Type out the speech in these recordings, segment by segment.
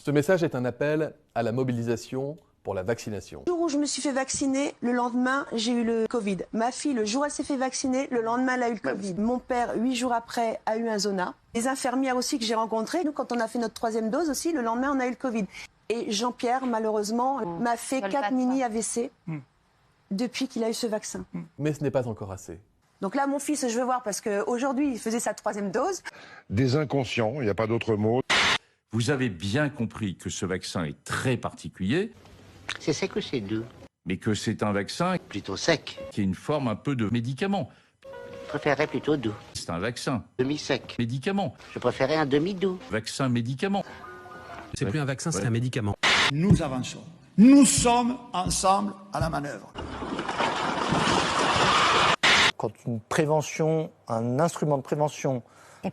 Ce message est un appel à la mobilisation pour la vaccination. Le jour où je me suis fait vacciner, le lendemain, j'ai eu le Covid. Ma fille, le jour où elle s'est fait vacciner, le lendemain, elle a eu le Covid. Mon père, 8 jours après, a eu un zona. Les infirmières aussi que j'ai rencontrées, nous, quand on a fait notre 3e dose aussi, le lendemain, on a eu le Covid. Et Jean-Pierre, malheureusement, m'a fait 4 mini AVC depuis qu'il a eu ce vaccin. Mais ce n'est pas encore assez. Donc là, mon fils, je veux voir, parce qu'aujourd'hui, il faisait sa 3e dose. Des inconscients, il n'y a pas d'autre mot. Vous avez bien compris que ce vaccin est très particulier. C'est sec ou c'est doux? Mais que c'est un vaccin Plutôt sec. qui est une forme un peu de médicament. Je préférerais plutôt doux. C'est un vaccin. Demi-sec. Médicament. Je préférais un demi-doux. Vaccin médicament. C'est plus un vaccin, c'est un médicament. Nous avançons. Nous sommes ensemble à la manœuvre. Quand une prévention, un instrument de prévention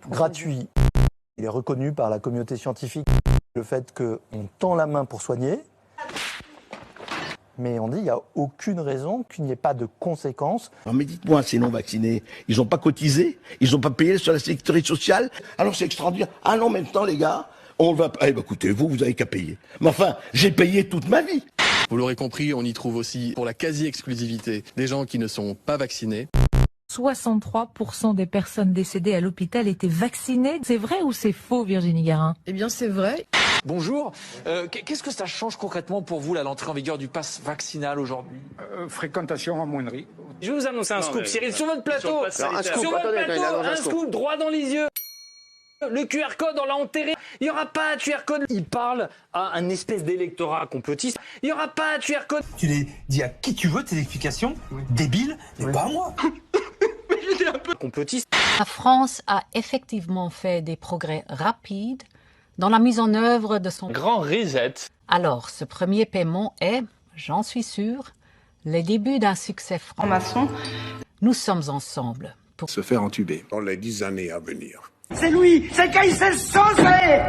gratuit, il est reconnu par la communauté scientifique, le fait qu'on tend la main pour soigner, mais on dit qu'il n'y a aucune raison qu'il n'y ait pas de conséquences. Alors mais dites-moi, ces non-vaccinés, ils n'ont pas cotisé? Ils n'ont pas payé sur la sécurité sociale? Alors c'est extraordinaire. Ah non, maintenant les gars, on va... Eh ben, écoutez, vous avez qu'à payer. Mais enfin, j'ai payé toute ma vie. Vous l'aurez compris, on y trouve aussi, pour la quasi-exclusivité, des gens qui ne sont pas vaccinés. 63% des personnes décédées à l'hôpital étaient vaccinées. C'est vrai ou c'est faux, Virginie Garin? Eh bien, c'est vrai. Bonjour. Qu'est-ce que ça change concrètement pour vous, l'entrée en vigueur du pass vaccinal aujourd'hui? Fréquentation amoindrie. Je vais vous annoncer un scoop, Cyril, sur votre plateau. Un scoop droit dans les yeux. Le QR code, on l'a enterré. Il n'y aura pas de QR code. Il parle à un espèce d'électorat complotiste. Il n'y aura pas de QR code. Tu les dis à qui tu veux, tes explications, débile, mais pas à moi. Mais j'étais un peu complotiste. La France a effectivement fait des progrès rapides dans la mise en œuvre de son grand reset. Alors, ce premier paiement est, j'en suis sûre, les débuts d'un succès franc-maçon. Nous sommes ensemble pour Se faire entuber dans les 10 années à venir. C'est lui, c'est qu'il s'est changé.